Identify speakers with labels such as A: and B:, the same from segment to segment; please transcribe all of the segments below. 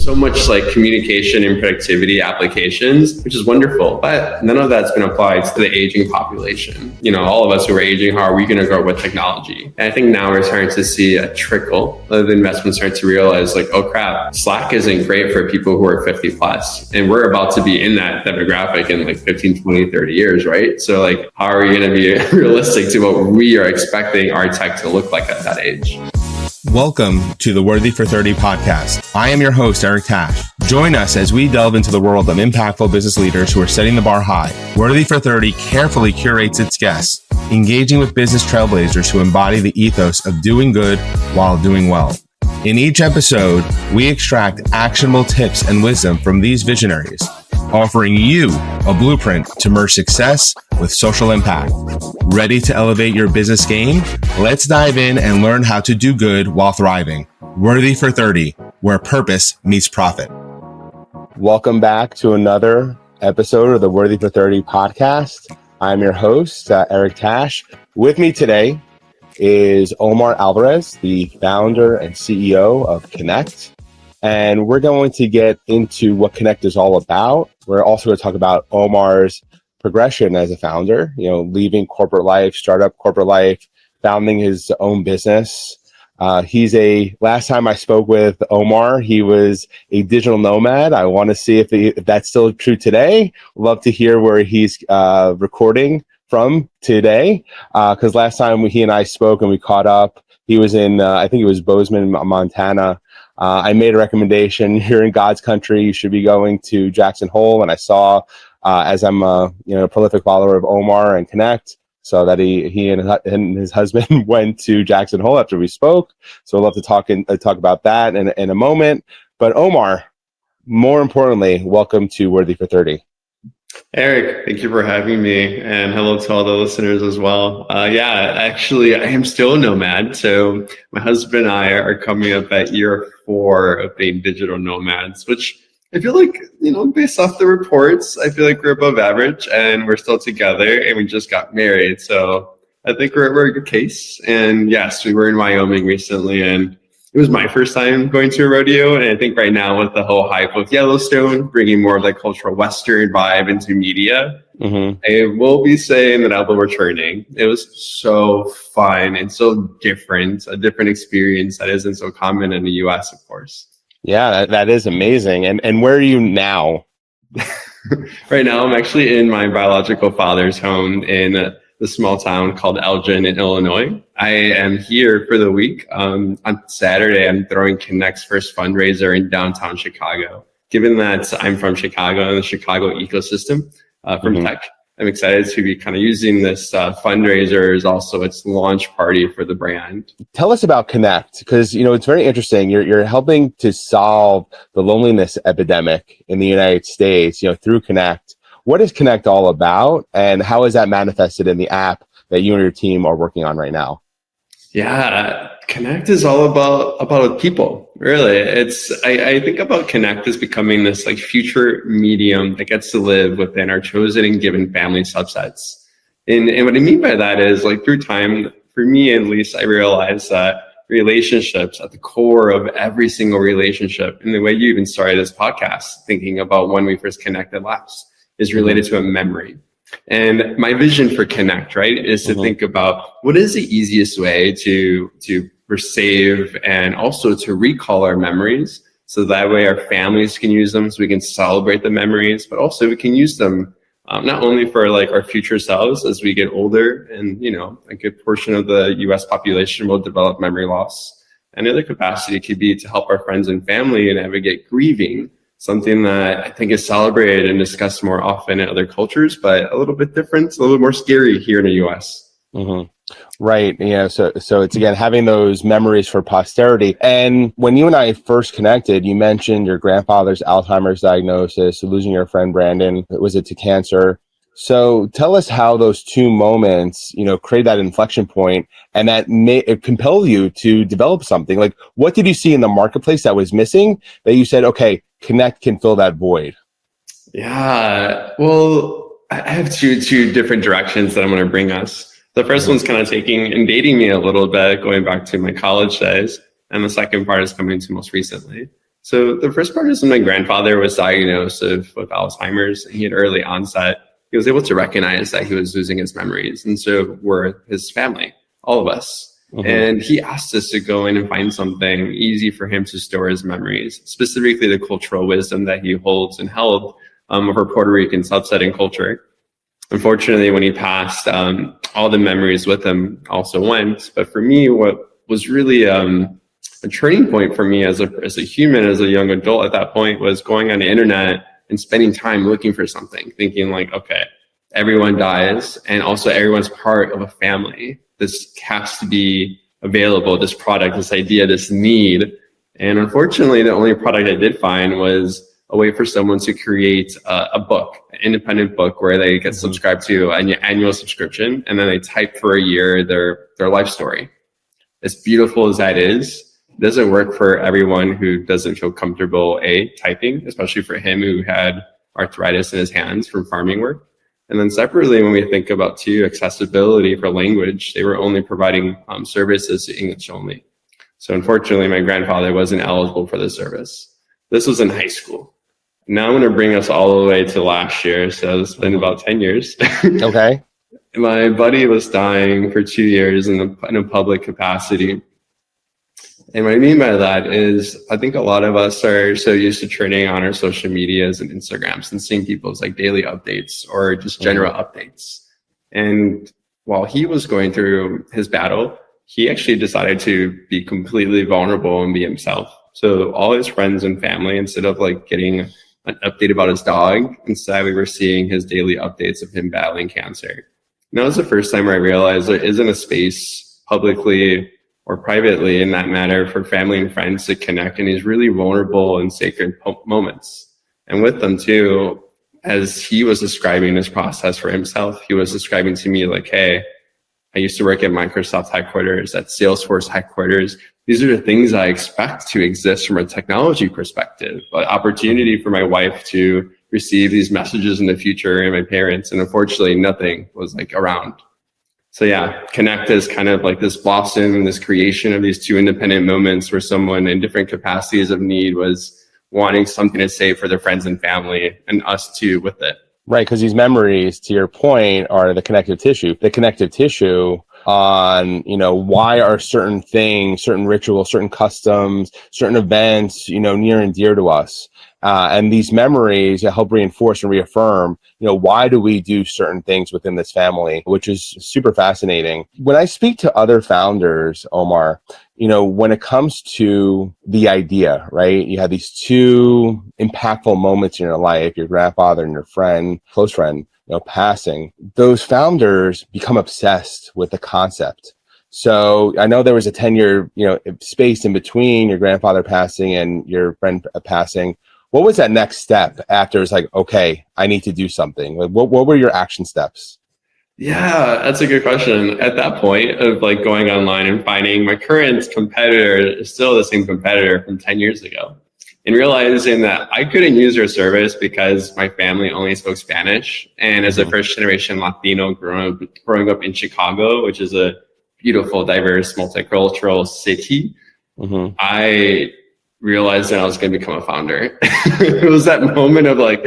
A: so much like communication and productivity applications, which is wonderful, but none of that's been applied to the aging population. All of us who are aging, how are we going to grow with technology? And I think now we're starting to see a trickle of investments starting to realize like, oh crap, Slack isn't great for people who are 50 plus. And we're about to be in that demographic in like 15, 20, 30 years, right? So like, how are we going to be realistic to what we are expecting our tech to look like at that age?
B: Welcome to the Worthy for 30 podcast. I am your host, Eric Tash. Join us as we delve into the world of impactful business leaders who are setting the bar high. Worthy for 30 carefully curates its guests, engaging with business trailblazers who embody the ethos of doing good while doing well. In each episode, we extract actionable tips and wisdom from these visionaries, offering you a blueprint to merge success with social impact. Ready to elevate your business game? Let's dive in and learn how to do good while thriving. Worthy for 30, where purpose meets profit. Welcome back to another episode of the Worthy for 30 podcast. I'm your host, Eric Tash. With me today is Omar Alvarez, the founder and CEO of Kinnect. And we're going to get into what Kinnect is all about. We're also going to talk about Omar's progression as a founder, leaving corporate life, startup corporate life, founding his own business. Last time I spoke with Omar, he was a digital nomad. I want to see if that's still true today. Love to hear where he's recording from today. Because last time he and I spoke and we caught up, he was in, I think it was Bozeman, Montana. I made a recommendation here in God's country. You should be going to Jackson Hole. And I saw, as I'm a prolific follower of Omar and Kinnect, so that he and his husband went to Jackson Hole after we spoke. So I'd love to talk about that in a moment. But Omar, more importantly, welcome to Worthy for 30.
A: Eric, thank you for having me, and hello to all the listeners as well. Actually, I am still a nomad. So my husband and I are coming up at year 4 of being digital nomads, which I feel like, based off the reports, I feel like we're above average, and we're still together, and we just got married. So I think we're a good case. And yes, we were in Wyoming recently, and it was my first time going to a rodeo. And I think right now with the whole hype of Yellowstone, bringing more of like cultural Western vibe into media, I will be saying that I'll be returning. It was so fun and so different, a different experience that isn't so common in the US, of course.
B: Yeah, that is amazing. And where are you now?
A: Right now, I'm actually in my biological father's home in the small town called Elgin in Illinois. I am here for the week. On Saturday, I'm throwing Kinnect's first fundraiser in downtown Chicago. Given that I'm from Chicago and the Chicago ecosystem from tech, I'm excited to be kind of using this fundraiser as also its launch party for the brand. Tell
B: us about Kinnect, because it's very interesting. You're helping to solve the loneliness epidemic in the United States, through Kinnect. What is Kinnect all about, and how is that manifested in the app that you and your team are working on right now?
A: Yeah, Kinnect is all about people, really. I think about Kinnect as becoming this like future medium that gets to live within our chosen and given family subsets. And what I mean by that is like through time, for me at least, I realized that relationships at the core of every single relationship, and the way you even started this podcast, thinking about when we first connected last, is related to a memory. And my vision for Kinnect, right, is to think about what is the easiest way to save and also to recall our memories. So that way our families can use them, so we can celebrate the memories, but also we can use them not only for like our future selves as we get older, and a good portion of the US population will develop memory loss. Another capacity could be to help our friends and family navigate grieving, something that I think is celebrated and discussed more often in other cultures, but a little bit different, a little more scary here in the US.
B: Right. So it's again, having those memories for posterity. And when you and I first connected, you mentioned your grandfather's Alzheimer's diagnosis, losing your friend Brandon, was it to cancer? So tell us how those two moments, create that inflection point, and that may compel you to develop something. Like, what did you see in the marketplace that was missing that you said, okay, Kinnect can fill that void?
A: Yeah, well, I have two different directions that I'm going to bring us. The first one's kind of taking and dating me a little bit, going back to my college days. And the second part is coming to most recently. So the first part is when my grandfather was diagnosed with Alzheimer's, and he had early onset. He was able to recognize that he was losing his memories. And so were his family, all of us. And he asked us to go in and find something easy for him to store his memories, specifically the cultural wisdom that he holds and held of our Puerto Rican subsetting culture. Unfortunately, when he passed, all the memories with him also went. But for me, what was really a turning point for me as a human, as a young adult at that point, was going on the internet and spending time looking for something, thinking like, okay, everyone dies, and also everyone's part of a family. This has to be available, this product, this idea, this need. And unfortunately, the only product I did find was a way for someone to create a book, an independent book where they get subscribed to an annual subscription, and then they type for a year their life story. As beautiful as that is, it doesn't work for everyone who doesn't feel comfortable typing, especially for him who had arthritis in his hands from farming work. And then separately, when we think about accessibility for language, they were only providing services to English only. So unfortunately, my grandfather wasn't eligible for the service. This was in high school. Now I'm going to bring us all the way to last year. So it's been about 10 years.
B: Okay.
A: My buddy was dying for 2 years in a public capacity. And what I mean by that is, I think a lot of us are so used to turning on our social medias and Instagrams and seeing people's like daily updates or just general updates. And while he was going through his battle, he actually decided to be completely vulnerable and be himself. So all his friends and family, instead of like getting an update about his dog, instead we were seeing his daily updates of him battling cancer. And that was the first time where I realized there isn't a space publicly or privately in that matter for family and friends to connect in these really vulnerable and sacred moments. And with them too, as he was describing this process for himself, he was describing to me like, hey, I used to work at Microsoft headquarters, at Salesforce headquarters. These are the things I expect to exist from a technology perspective, but opportunity for my wife to receive these messages in the future and my parents. And unfortunately, nothing was like around. So yeah, Kinnect is kind of like this blossom and this creation of these two independent moments where someone in different capacities of need was wanting something to say for their friends and family, and us too with it.
B: Right, because these memories, to your point, are the connective tissue. The connective tissue on, why are certain things, certain rituals, certain customs, certain events, near and dear to us. And these memories help reinforce and reaffirm, why do we do certain things within this family, which is super fascinating. When I speak to other founders, Omar, when it comes to the idea, right, you have these two impactful moments in your life, your grandfather and your friend, close friend, passing, those founders become obsessed with the concept. So I know there was a 10-year, space in between your grandfather passing and your friend passing. What was that next step after it's like, okay, I need to do something? Like, what were your action steps?
A: Yeah, that's a good question. At that point of like going online and finding my current competitor is still the same competitor from 10 years ago, and realizing that I couldn't use their service because my family only spoke Spanish. And as a first generation Latino growing up in Chicago, which is a beautiful, diverse, multicultural city, I realized that I was going to become a founder. It was that moment of like,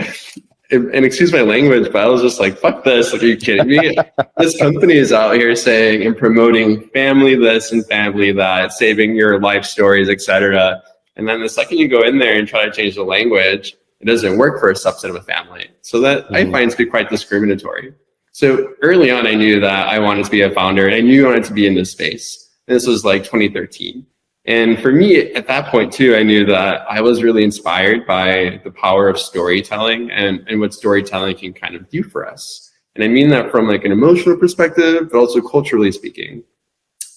A: and excuse my language, but I was just like, fuck this. Like, are you kidding me? This company is out here saying and promoting family this and family that, saving your life stories, etc. And then the second you go in there and try to change the language, it doesn't work for a subset of a family. So that I find to be quite discriminatory. So early on, I knew that I wanted to be a founder, and I knew I wanted to be in this space. And this was like 2013. And for me, at that point too, I knew that I was really inspired by the power of storytelling and what storytelling can kind of do for us. And I mean that from like an emotional perspective, but also culturally speaking,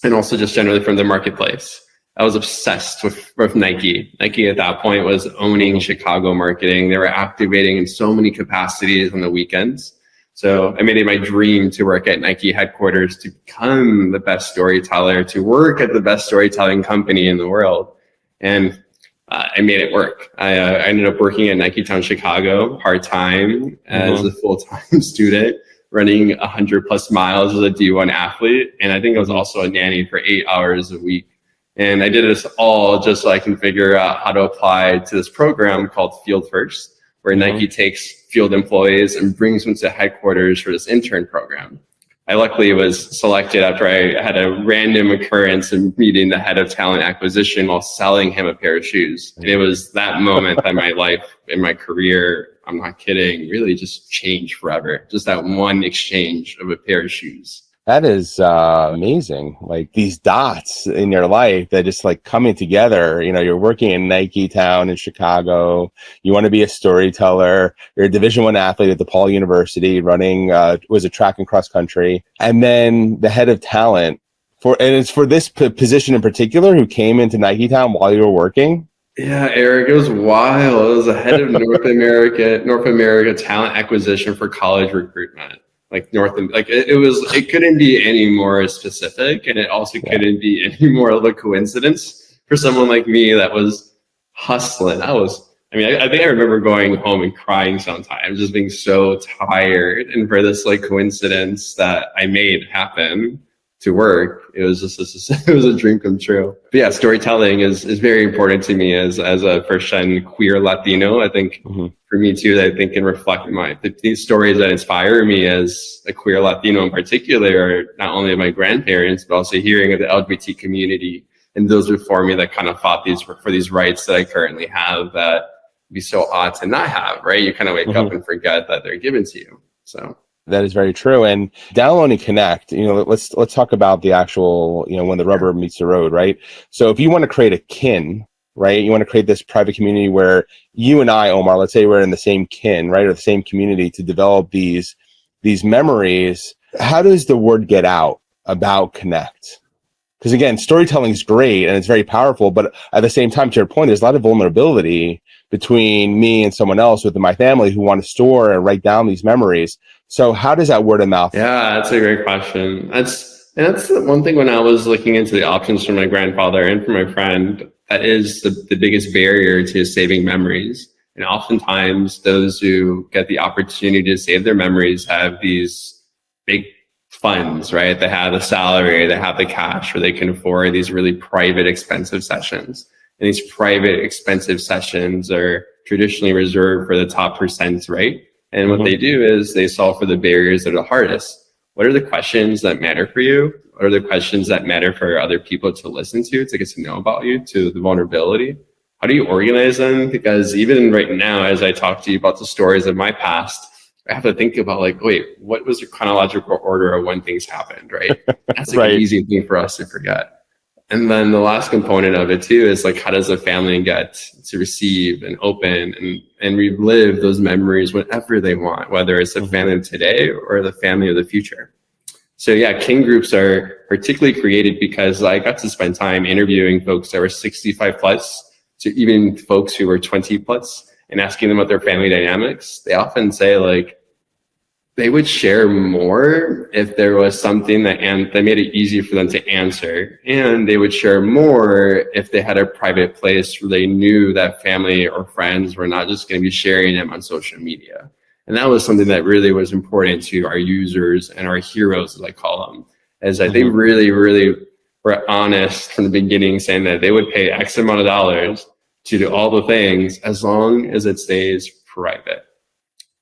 A: and also just generally from the marketplace. I was obsessed with Nike. Nike at that point was owning Chicago marketing. They were activating in so many capacities on the weekends. So I made it my dream to work at Nike headquarters, to become the best storyteller, to work at the best storytelling company in the world. And I made it work. I ended up working at Nike Town Chicago part-time as a full-time student, running 100 plus miles as a D1 athlete. And I think I was also a nanny for 8 hours a week. And I did this all just so I can figure out how to apply to this program called Field First, where Nike takes field employees and brings them to headquarters for this intern program. I luckily was selected after I had a random occurrence in meeting the head of talent acquisition while selling him a pair of shoes. And it was that moment that my life and my career, I'm not kidding, really just changed forever. Just that one exchange of a pair of shoes.
B: That is amazing. Like these dots in your life that just like coming together. You know, you're working in Nike Town in Chicago. You want to be a storyteller. You're a Division I athlete at DePaul University, running was a track and cross country, and then the head of talent and it's for this position in particular who came into Nike Town while you were working.
A: Yeah, Eric, it was wild. It was the head of North America talent acquisition for college recruitment. It couldn't be any more specific, and it also couldn't be any more of a coincidence for someone like me that was hustling. I think I remember going home and crying sometimes, just being so tired. And for this like coincidence that I made happen to work, it was just it was a dream come true. But yeah, storytelling is very important to me as a first-gen queer Latino. I think for me too, I think can reflect these stories that inspire me as a queer Latino in particular are not only my grandparents, but also hearing of the LGBT community and those before me that kind of fought for these rights that I currently have that would be so odd to not have, right? You kind of wake up and forget that they're given to you. So
B: that is very true. And downloading Kinnect, let's talk about the actual, when the rubber meets the road, right? So if you want to create a kin, right, you want to create this private community where you and I, Omar, let's say we're in the same kin, right, or the same community to develop these memories. How does the word get out about Kinnect? Because again, storytelling is great and it's very powerful, but at the same time, to your point, there's a lot of vulnerability between me and someone else within my family who want to store and write down these memories. So how does that word of mouth?
A: Yeah, that's a great question. That's the one thing when I was looking into the options for my grandfather and for my friend, that is the biggest barrier to saving memories. And oftentimes those who get the opportunity to save their memories have these big funds, right? They have the salary, they have the cash, where they can afford these really private, expensive sessions. And these private, expensive sessions are traditionally reserved for the top percent, right? And what they do is they solve for the barriers that are the hardest. What are the questions that matter for you? What are the questions that matter for other people to listen to get to know about you, to the vulnerability? How do you organize them? Because even right now, as I talk to you about the stories of my past, I have to think about what was the chronological order of when things happened, right? That's an easy thing for us to forget. And then the last component of it too is how does a family get to receive and open and relive those memories whenever they want, whether it's the family of today or the family of the future. So yeah, kin groups are particularly created because I got to spend time interviewing folks that were 65 plus to even folks who were 20 plus and asking them about their family dynamics. They often say they would share more if there was something that made it easy for them to answer. And they would share more if they had a private place where they knew that family or friends were not just going to be sharing them on social media. And that was something that really was important to our users and our heroes, as I call them, is that they really, really were honest from the beginning, saying that they would pay X amount of dollars to do all the things as long as it stays private.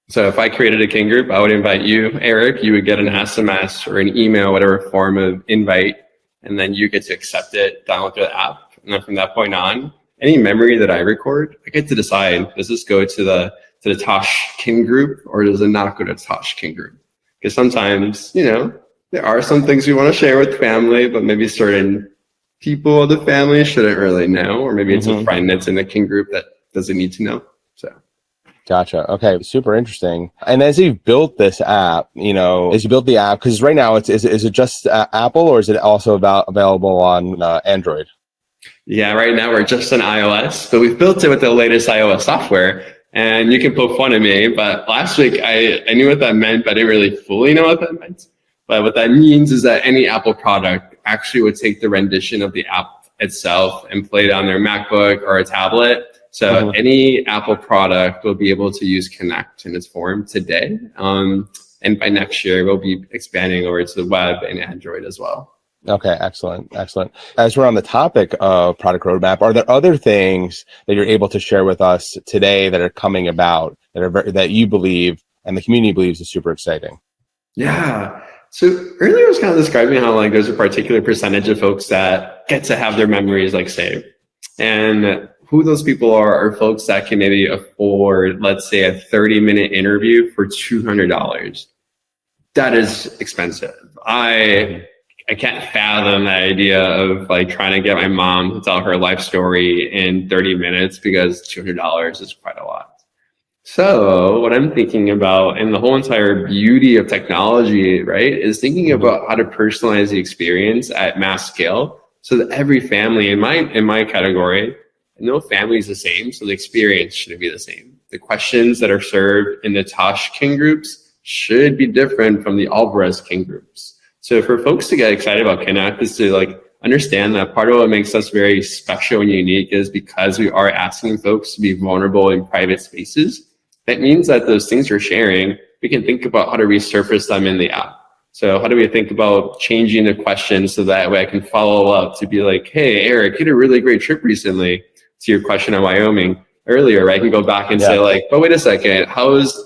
A: So if I created a kin group, I would invite you, Eric. You would get an SMS or an email, whatever form of invite, and then you get to accept it, download the app. And then from that point on, any memory that I record, I get to decide, does this go to the Tosh kin group or does it not go to Tosh kin group? Because sometimes, there are some things we want to share with family, but maybe certain people of the family shouldn't really know, or maybe it's a friend that's in the kin group that doesn't need to know. So.
B: Gotcha. Okay. Super interesting. And as you've built this app, as you built the app, because right now is it just Apple or is it also available on Android?
A: Yeah, right now we're just on iOS, but we've built it with the latest iOS software. And you can poke fun at me, but last week I knew what that meant, but I didn't really fully know what that meant. But what that means is that any Apple product actually would take the rendition of the app itself and play it on their MacBook or a tablet. So any Apple product will be able to use Kinnect in its form today. And by next year, we'll be expanding over to the web and Android as well.
B: Okay, excellent, excellent. As we're on the topic of product roadmap, are there other things that you're able to share with us today that are coming about that you believe and the community believes is super exciting?
A: Yeah. So earlier I was kind of describing how like there's a particular percentage of folks that get to have their memories like saved. And who those people are folks that can maybe afford, let's say, a 30-minute interview for $200. That is expensive. I can't fathom the idea of like trying to get my mom to tell her life story in 30 minutes because $200 is quite a lot. So what I'm thinking about, and the whole entire beauty of technology, right, is thinking about how to personalize the experience at mass scale so that every family in my category, no family is the same, so the experience should be the same. The questions that are served in the Tosh King groups should be different from the Alvarez King groups. So for folks to get excited about Kinnect is to like understand that part of what makes us very special and unique is because we are asking folks to be vulnerable in private spaces. That means that those things we're sharing, we can think about how to resurface them in the app. So how do we think about changing the questions so that way I can follow up to be like, hey, Eric, you had a really great trip recently, to your question on Wyoming earlier, right? I can go back and say like, but wait a second,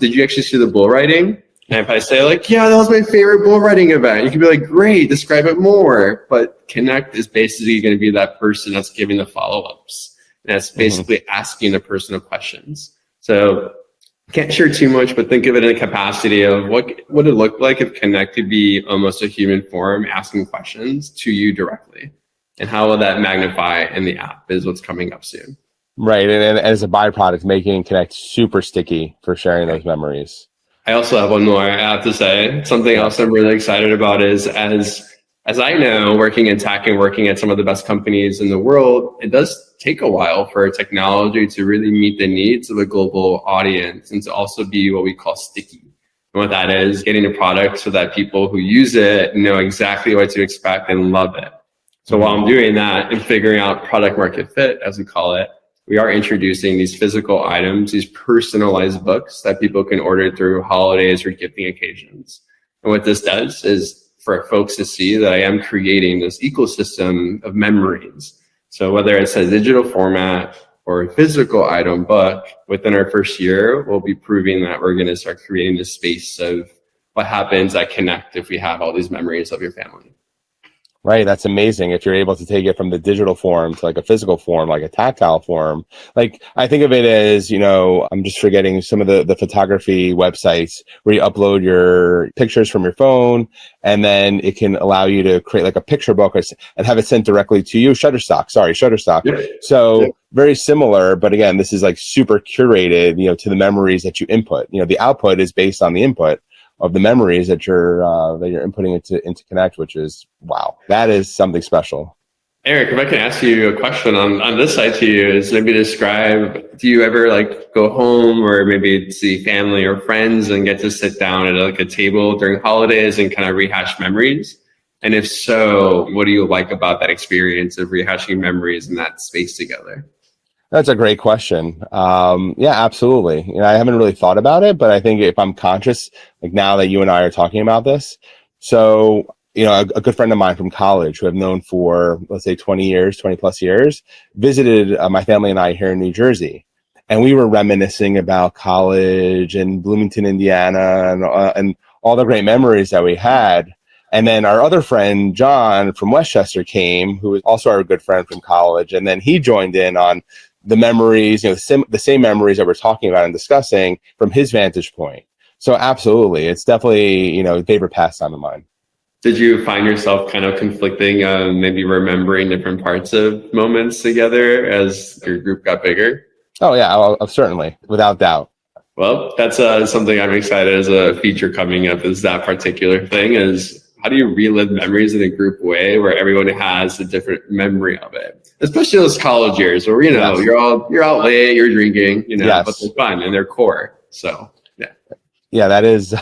A: did you actually see the bull riding? And if I say like, yeah, that was my favorite bull riding event, you can be like, great, describe it more. But Kinnect is basically going to be that person that's giving the follow-ups. And that's basically asking the personal questions. So can't share too much, but think of it in the capacity of what would it look like if Kinnect could be almost a human form asking questions to you directly. And how will that magnify in the app is what's coming up soon.
B: Right. And as a byproduct, making Kinnect super sticky for sharing those memories.
A: I also have one more I have to say. Something else I'm really excited about is as I know, working in tech and working at some of the best companies in the world, it does take a while for technology to really meet the needs of a global audience and to also be what we call sticky. And what that is, getting a product so that people who use it know exactly what to expect and love it. So while I'm doing that and figuring out product market fit, as we call it, we are introducing these physical items, these personalized books that people can order through holidays or gifting occasions. And what this does is for folks to see that I am creating this ecosystem of memories. So whether it's a digital format or a physical item book, within our first year, we'll be proving that we're going to start creating this space of what happens at Kinnect if we have all these memories of your family.
B: Right. That's amazing. If you're able to take it from the digital form to like a physical form, like a tactile form, like I think of it as, I'm just forgetting some of the photography websites where you upload your pictures from your phone and then it can allow you to create like a picture book and have it sent directly to you. Shutterstock. Yep. So very similar, but again, this is like super curated, to the memories that you input. The output is based on the input of the memories that you're inputting into Kinnect, which is, wow, that is something special.
A: Eric, if I can ask you a question on this side to you, is maybe describe, do you ever like go home or maybe see family or friends and get to sit down at like a table during holidays and kind of rehash memories? And if so, what do you like about that experience of rehashing memories in that space together?
B: That's a great question. Yeah, absolutely. I haven't really thought about it, but I think if I'm conscious, like now that you and I are talking about this, so, a good friend of mine from college who I've known for, let's say 20 plus years, visited my family and I here in New Jersey. And we were reminiscing about college and Bloomington, Indiana, and all the great memories that we had. And then our other friend, John from Westchester, came, who was also our good friend from college. And then he joined in on the memories, the same memories that we're talking about and discussing from his vantage point. So absolutely, it's definitely, favorite pastime of mine.
A: Did you find yourself kind of conflicting, maybe remembering different parts of moments together as your group got bigger?
B: Oh yeah, certainly, without doubt.
A: Well, that's something I'm excited as a feature coming up is that particular thing is how do you relive memories in a group way where everyone has a different memory of it? Especially those college years where, you're out late, you're drinking, but they're fun and they're core. So, yeah.
B: Yeah, that is,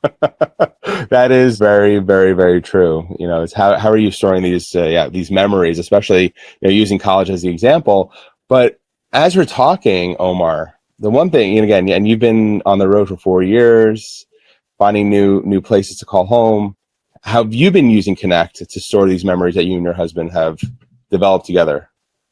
B: that is very, very, very true. It's how are you storing these memories, especially, using college as the example. But as we're talking, Omar, the one thing, and you've been on the road for 4 years, finding new places to call home. have you been using Kinnect to store these memories that you and your husband have developed together?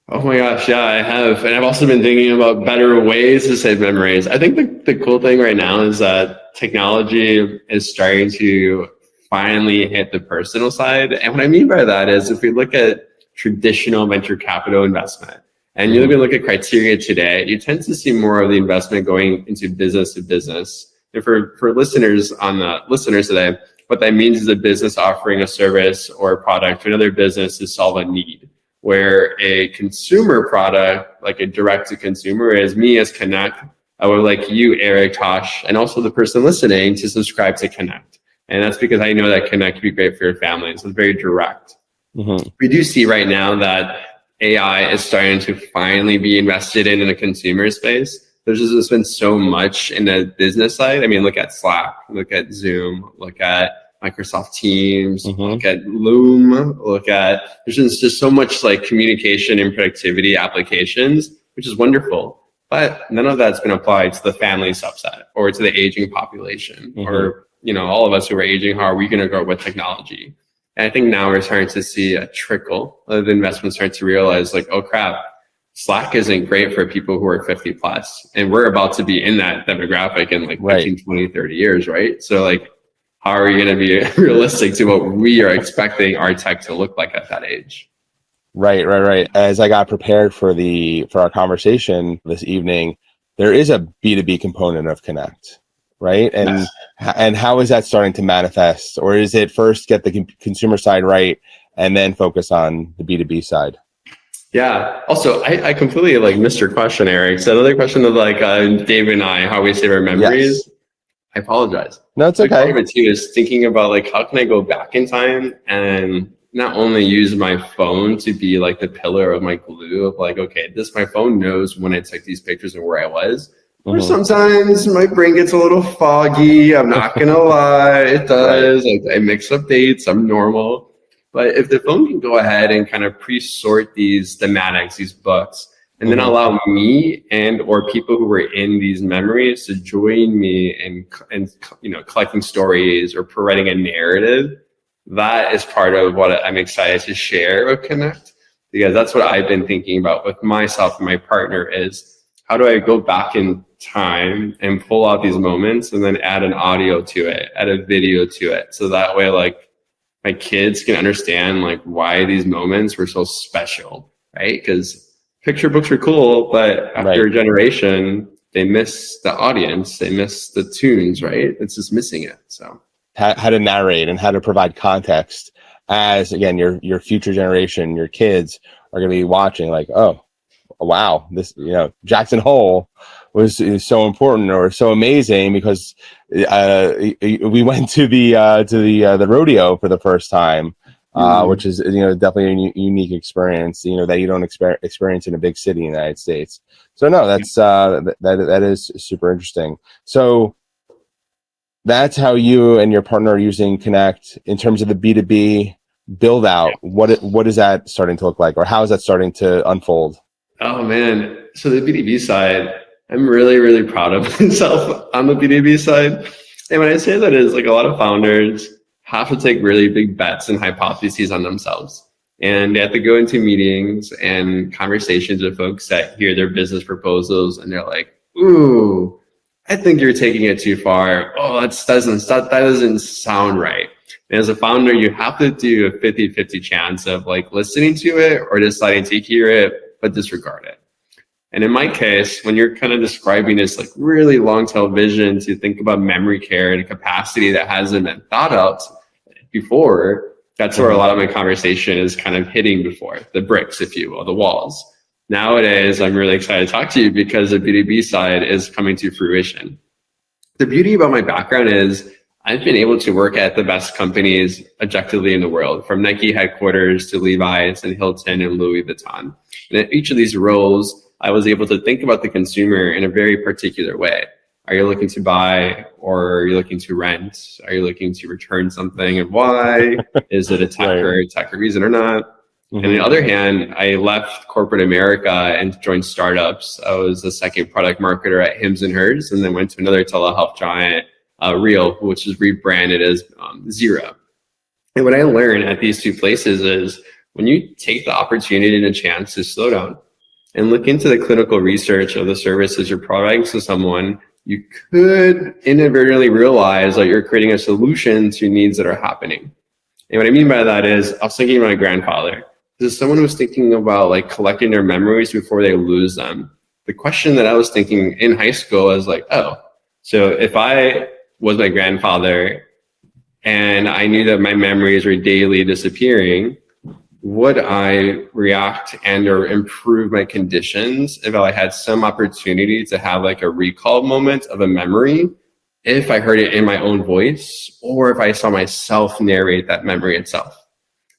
A: Oh my gosh, yeah, I have. And I've also been thinking about better ways to save memories. I think the cool thing right now is that technology is starting to finally hit the personal side. And what I mean by that is if we look at traditional venture capital investment and you look at criteria today, you tend to see more of the investment going into business to business. And for listeners today, what that means is a business offering a service or a product to another business to solve a need. Where a consumer product, like a direct to consumer, is me as Kinnect, I would like you, Eric, Tosh, and also the person listening to subscribe to Kinnect. And that's because I know that Kinnect would be great for your family. So it's very direct. We do see right now that AI is starting to finally be invested in a consumer space. There's just been so much in the business side. I mean, look at Slack, look at Zoom, look at Microsoft Teams, look at Loom, there's just so much like communication and productivity applications, which is wonderful. But none of that's been applied to the family subset or to the aging population or, all of us who are aging. How are we going to grow with technology? And I think now we're starting to see a trickle of investment start to realize like, oh crap, Slack isn't great for people who are 50 plus. And we're about to be in that demographic in like 15, 20, 30 years, right? So like, how are we going to be realistic to what we are expecting our tech to look like at that age?
B: Right. As I got prepared for our conversation this evening, there is a B2B component of Kinnect, right? And yes. And how is that starting to manifest? Or is it first get the consumer side right and then focus on the B2B side?
A: Yeah. Also, I completely like missed your question, Eric. So another question of like Dave and I, how we save our memories. Yes. I apologize.
B: No, it's okay.
A: Part of it too is thinking about like how can I go back in time and not only use my phone to be like the pillar of my glue of like, okay, my phone knows when I took these pictures and where I was. Or sometimes my brain gets a little foggy. I'm not gonna lie, it does. I mix up dates. I'm normal. But if the phone can go ahead and kind of pre-sort these thematics, these books, and then allow me and or people who were in these memories to join me in collecting stories or writing a narrative, that is part of what I'm excited to share with Kinnect, because that's what I've been thinking about with myself and my partner is how do I go back in time and pull out these moments and then add an audio to it, add a video to it. So that way, like my kids can understand like why these moments were so special, right? Because picture books are cool, but after a generation, they miss the audience, they miss the tunes, right? It's just missing it. So
B: how to narrate and how to provide context as, again, your future generation, your kids are going to be watching like, oh, wow, this, Jackson Hole was so important or so amazing because we went to the rodeo for the first time. Which is, definitely a unique experience, that you don't experience in a big city in the United States. So no, that's, that is super interesting. So that's how you and your partner are using Kinnect in terms of the B2B build out. What is that starting to look like, or how is that starting to unfold?
A: Oh man. So the B2B side, I'm really, really proud of myself on the B2B side. And when I say that is like a lot of founders have to take really big bets and hypotheses on themselves. And they have to go into meetings and conversations with folks that hear their business proposals and they're like, ooh, I think you're taking it too far. Oh, that doesn't sound right. And as a founder, you have to do a 50-50 chance of like listening to it or deciding to hear it, but disregard it. And in my case, when you're kind of describing this like really long tail vision to think about memory care and a capacity that hasn't been thought out before, that's where a lot of my conversation is kind of hitting before, the bricks, if you will, the walls. Nowadays, I'm really excited to talk to you because the B2B side is coming to fruition. The beauty about my background is I've been able to work at the best companies objectively in the world, from Nike headquarters to Levi's and Hilton and Louis Vuitton. And in each of these roles, I was able to think about the consumer in a very particular way. Are you looking to buy or are you looking to rent? Are you looking to return something and why? Is it a tech reason or not? And on the other hand, I left corporate America and joined startups. I was the second product marketer at Hims and Hers, and then went to another telehealth giant, Real, which is rebranded as Zero. And what I learned at these two places is when you take the opportunity and a chance to slow down and look into the clinical research of the services you're providing to someone, you could inadvertently realize that you're creating a solution to needs that are happening. And what I mean by that is, I was thinking of my grandfather. This is someone who's thinking about like collecting their memories before they lose them. The question that I was thinking in high school was like, oh, so if I was my grandfather and I knew that my memories were daily disappearing, would I react and or improve my conditions if I had some opportunity to have like a recall moment of a memory, if I heard it in my own voice, or if I saw myself narrate that memory itself?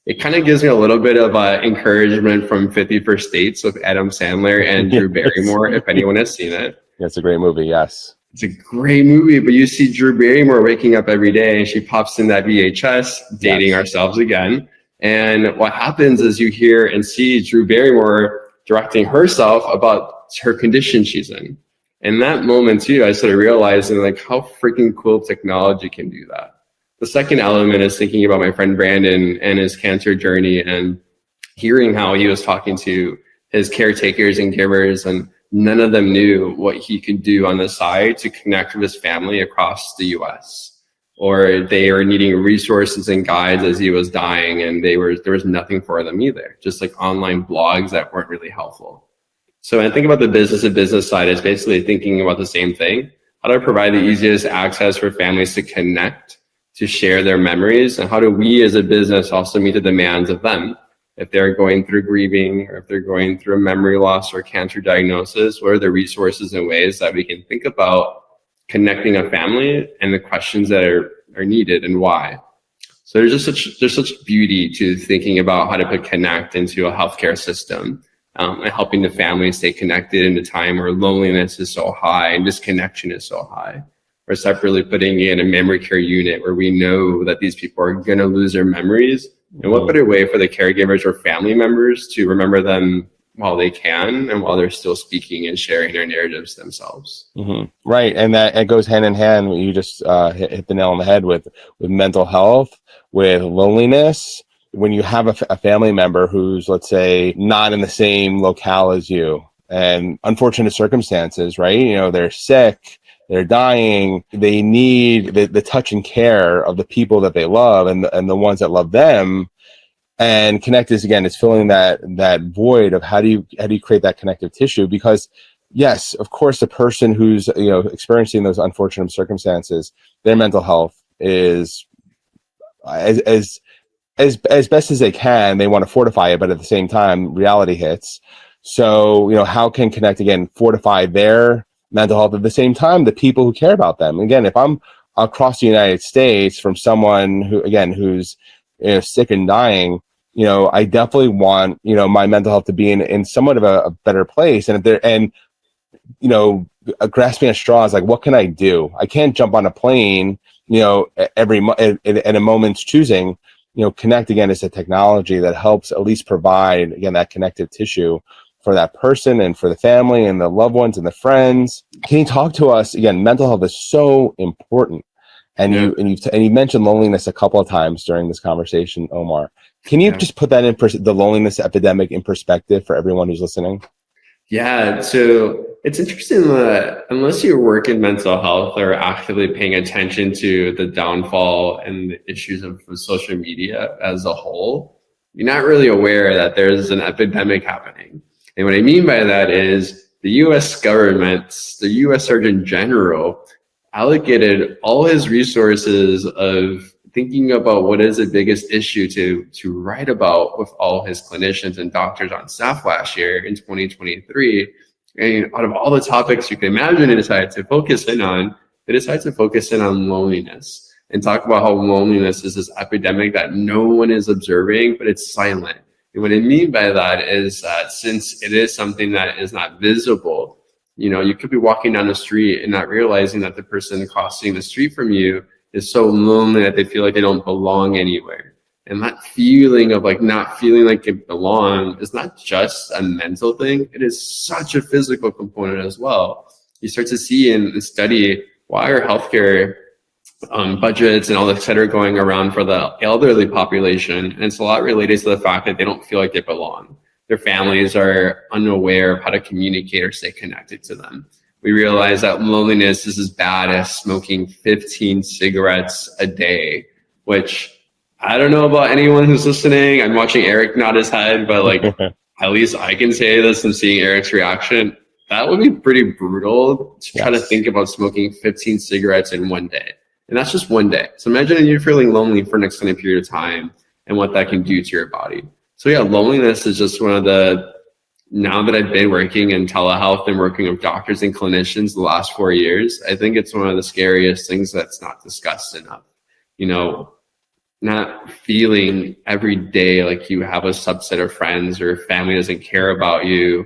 A: It kind of gives me a little bit of encouragement from 50 First Dates with Adam Sandler and Drew Barrymore, if anyone has seen it.
B: It's a great movie, yes.
A: It's a great movie, but you see Drew Barrymore waking up every day and she pops in that VHS, dating ourselves again. And what happens is you hear and see Drew Barrymore directing herself about her condition she's in. In that moment too, I started realizing like how freaking cool technology can do that. The second element is thinking about my friend Brandon and his cancer journey and hearing how he was talking to his caretakers and givers, and none of them knew what he could do on the side to connect with his family across the US. Or they were needing resources and guides as he was dying, and there was nothing for them either, just like online blogs that weren't really helpful. So when I think about the business to business side, it's basically thinking about the same thing. How do I provide the easiest access for families to connect, to share their memories? And how do we as a business also meet the demands of them? If they're going through grieving, or if they're going through a memory loss or cancer diagnosis, what are the resources and ways that we can think about connecting a family and the questions that are needed and why? So there's such beauty to thinking about how to put Kinnect into a healthcare system, and helping the family stay connected in a time where loneliness is so high and disconnection is so high. Or separately putting in a memory care unit where we know that these people are going to lose their memories. And what better way for the caregivers or family members to remember them while they can and while they're still speaking and sharing their narratives themselves.
B: Mm-hmm. Right. And that it goes hand in hand. You just hit the nail on the head with mental health, with loneliness. When you have a family member who's, let's say, not in the same locale as you, and unfortunate circumstances, right? You know, they're sick, they're dying, they need the touch and care of the people that they love and the ones that love them. And Kinnect is filling that void of how do you create that connective tissue? Because yes, of course, the person who's experiencing those unfortunate circumstances, their mental health is as best as they can. They want to fortify it, but at the same time, reality hits. So how can Kinnect fortify their mental health at the same time? The people who care about them. Again, if I'm across the United States from someone who's sick and dying, I definitely want, my mental health to be in somewhat of a better place. And grasping at straws, like, what can I do? I can't jump on a plane, at a moment's choosing. Kinnect, is a technology that helps at least provide, that connective tissue for that person and for the family and the loved ones and the friends. Can you talk to us again? Mental health is so important. And you mentioned loneliness a couple of times during this conversation, Omar. Can you just put that the loneliness epidemic in perspective for everyone who's listening?
A: Yeah, so it's interesting that unless you work in mental health or actively paying attention to the downfall and the issues of social media as a whole, you're not really aware that there's an epidemic happening. And what I mean by that is the US government, the US Surgeon General, allocated all his resources of thinking about what is the biggest issue to write about with all his clinicians and doctors on staff last year in 2023. And out of all the topics you can imagine, they decided to focus in on loneliness and talk about how loneliness is this epidemic that no one is observing, but it's silent. And what I mean by that is that since it is something that is not visible, you could be walking down the street and not realizing that the person crossing the street from you is so lonely that they feel like they don't belong anywhere. And that feeling of like not feeling like it belong is not just a mental thing. It is such a physical component as well. You start to see and study why our healthcare budgets and all that, et cetera, going around for the elderly population. And it's a lot related to the fact that they don't feel like they belong. Their families are unaware of how to communicate or stay connected to them. We realize that loneliness is as bad as smoking 15 cigarettes a day, which I don't know about anyone who's listening. I'm watching Eric nod his head, but like, at least I can say this and seeing Eric's reaction. That would be pretty brutal to try to think about smoking 15 cigarettes in one day. And that's just one day. So imagine you're feeling lonely for an extended period of time and what that can do to your body. So yeah, loneliness is just one of the, now that I've been working in telehealth and working with doctors and clinicians the last 4 years, I think it's one of the scariest things that's not discussed enough. You know, not feeling every day like you have a subset of friends or family doesn't care about you.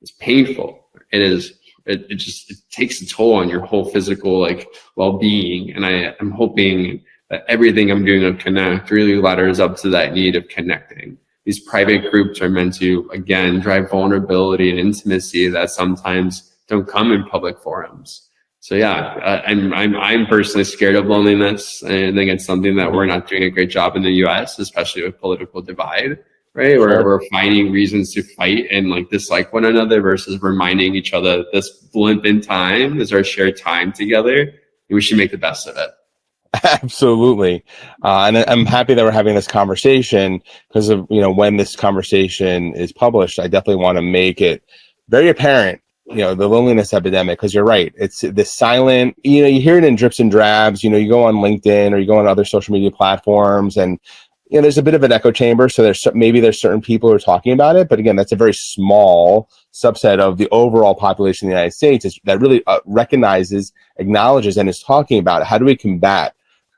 A: It's painful. It is. It takes a toll on your whole physical like well-being. And I'm hoping that everything I'm doing with Kinnect really ladders up to that need of connecting. These private groups are meant to, again, drive vulnerability and intimacy that sometimes don't come in public forums. So yeah, I'm personally scared of loneliness, and I think it's something that we're not doing a great job in the U.S., especially with political divide. Right, where we're finding reasons to fight and like dislike one another versus reminding each other this blimp in time is our shared time together, and we should make the best of it.
B: Absolutely. And I'm happy that we're having this conversation because of, you know, when this conversation is published, I definitely want to make it very apparent, you know, the loneliness epidemic, because you're right. It's the silent, you know, you hear it in drips and drabs, you know, you go on LinkedIn or you go on other social media platforms and, you know, there's a bit of an echo chamber. So there's certain people who are talking about it. But again, that's a very small subset of the overall population of the United States that really recognizes, acknowledges, and is talking about how do we combat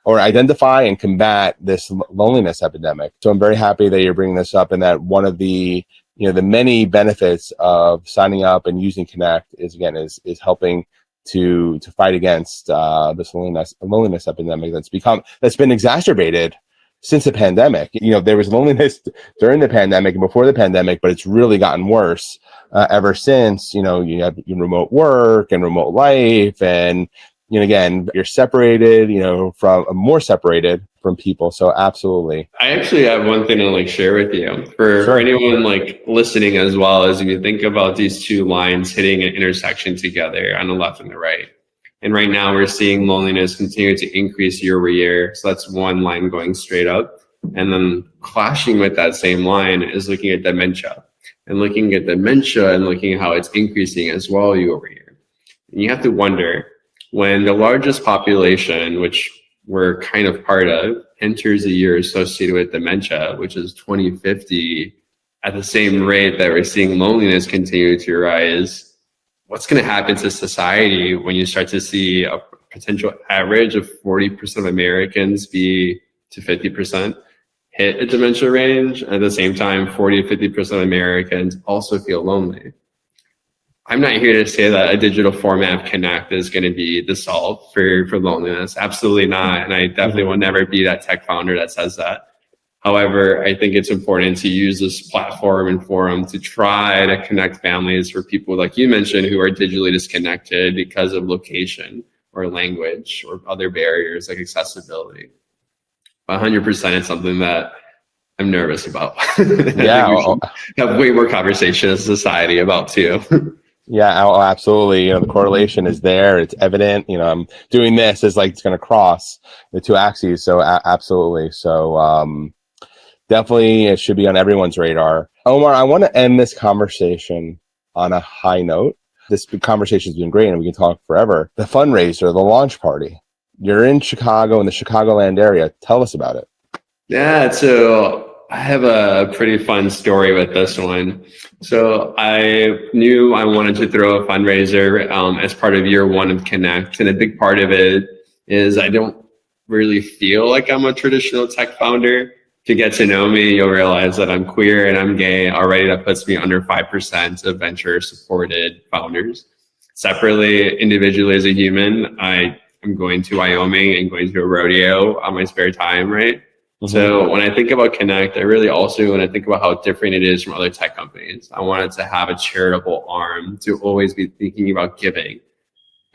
B: or identify and combat this loneliness epidemic. So I'm very happy that you're bringing this up, and that one of the, you know, the many benefits of signing up and using Kinnect is helping to fight against this loneliness epidemic that's been exacerbated since the pandemic. You know, there was loneliness during the pandemic and before the pandemic, but it's really gotten worse ever since. You know, you have remote work and remote life, and, you know, again, you're separated, you know, more separated from people. So absolutely.
A: I actually have one thing to like share with you for anyone like listening as well, as you think about these two lines hitting an intersection together on the left and the right. And right now we're seeing loneliness continue to increase year over year. So that's one line going straight up. And then clashing with that same line is looking at dementia and looking at how it's increasing as well year over year. And you have to wonder, when the largest population, which we're kind of part of, enters a year associated with dementia, which is 2050, at the same rate that we're seeing loneliness continue to rise, what's going to happen to society when you start to see a potential average of 40% of Americans be to 50% hit a dementia range? At the same time, 40 to 50% of Americans also feel lonely. I'm not here to say that a digital format of Kinnect is going to be the solve for loneliness. Absolutely not. And I definitely will never be that tech founder that says that. However, I think it's important to use this platform and forum to try to connect families for people like you mentioned who are digitally disconnected because of location or language or other barriers like accessibility. 100% it's something that I'm nervous about.
B: Yeah,
A: I think we should have way more conversation as a society about too.
B: Yeah, absolutely. You know, the correlation is there. It's evident. You know, I'm doing this is like it's going to cross the two axes. So absolutely. So definitely it should be on everyone's radar. Omar, I want to end this conversation on a high note. This conversation has been great and we can talk forever. The fundraiser, the launch party. You're in Chicago, in the Chicagoland area. Tell us about it.
A: Yeah, so I have a pretty fun story with this one. So I knew I wanted to throw a fundraiser as part of year one of Kinnect. And a big part of it is I don't really feel like I'm a traditional tech founder. If you get to know me, you'll realize that I'm queer and I'm gay. Already that puts me under 5% of venture supported founders. Separately, individually as a human, I'm going to Wyoming and going to a rodeo on my spare time, right? Mm-hmm. So when I think about Kinnect, I really also, when I think about how different it is from other tech companies, I wanted to have a charitable arm to always be thinking about giving.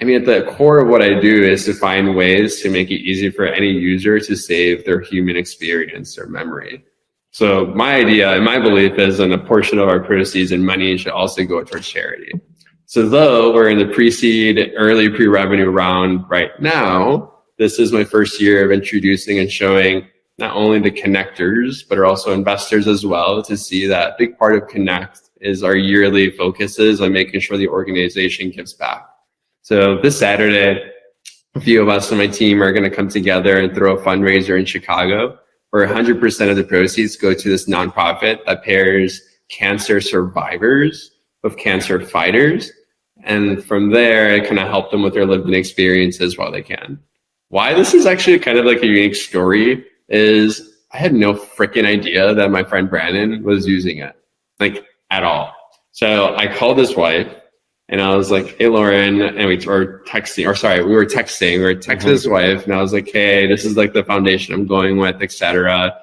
A: I mean, at the core of what I do is to find ways to make it easy for any user to save their human experience or memory. So my idea and my belief is that a portion of our proceeds and money should also go towards charity. So though we're in the pre-seed, early pre-revenue round right now, this is my first year of introducing and showing not only the connectors, but are also investors as well, to see that a big part of Kinnect is our yearly focuses on making sure the organization gives back. So this Saturday, a few of us on my team are going to come together and throw a fundraiser in Chicago where 100% of the proceeds go to this nonprofit that pairs cancer survivors with cancer fighters. And from there, I kind of help them with their lived experiences while they can. Why this is actually kind of like a unique story is I had no freaking idea that my friend Brandon was using it, like at all. So I called his wife and I was like, hey, Lauren, and we were texting his wife, and I was like, hey, this is like the foundation I'm going with, etc.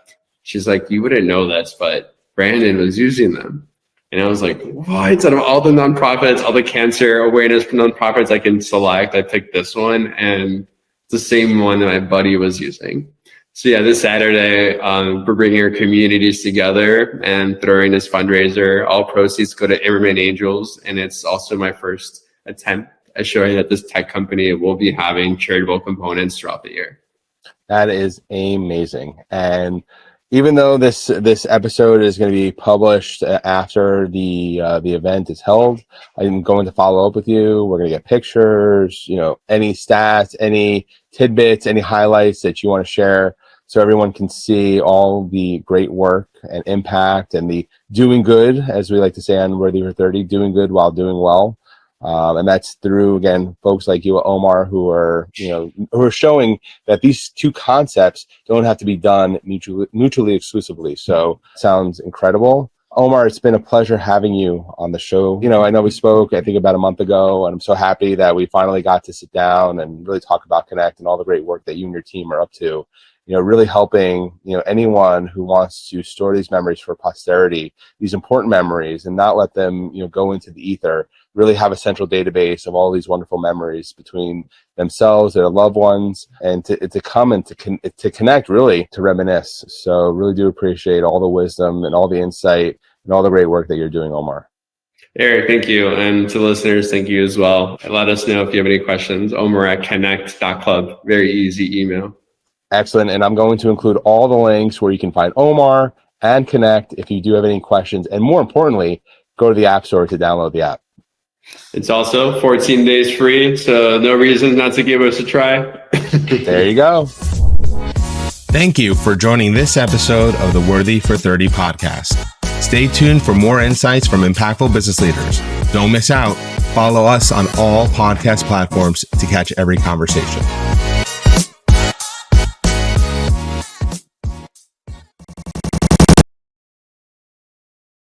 A: She's like, you wouldn't know this, but Brandon was using them. And I was like, what? Out of all the nonprofits, all the cancer awareness nonprofits I can select, I picked this one, and it's the same one that my buddy was using. So yeah, this Saturday, we're bringing our communities together and throwing this fundraiser. All proceeds go to Immerman Angels, and it's also my first attempt at showing that this tech company will be having charitable components throughout the year.
B: That is amazing. And even though this episode is going to be published after the event is held, I'm going to follow up with you. We're going to get pictures, any stats, any tidbits, any highlights that you want to share, so everyone can see all the great work and impact and the doing good, as we like to say on Worthy for 30, doing good while doing well. And that's through, again, folks like you, Omar, who are showing that these two concepts don't have to be done mutually exclusively. So sounds incredible. Omar, it's been a pleasure having you on the show. I know we spoke, I think, about a month ago, and I'm so happy that we finally got to sit down and really talk about Kinnect and all the great work that you and your team are up to. Really helping, anyone who wants to store these memories for posterity, these important memories, and not let them, go into the ether, really have a central database of all these wonderful memories between themselves, their loved ones, and to come and to connect, really, to reminisce. So really do appreciate all the wisdom and all the insight and all the great work that you're doing, Omar.
A: Eric, thank you. And to listeners, thank you as well. Let us know if you have any questions. Omar@kinnect.club. Very easy email.
B: Excellent. And I'm going to include all the links where you can find Omar and Kinnect if you do have any questions. And more importantly, go to the App Store to download the app.
A: It's also 14 days free, so no reason not to give us a try.
B: There you go. Thank you for joining this episode of the Worthy for 30 podcast. Stay tuned for more insights from impactful business leaders. Don't miss out. Follow us on all podcast platforms to catch every conversation.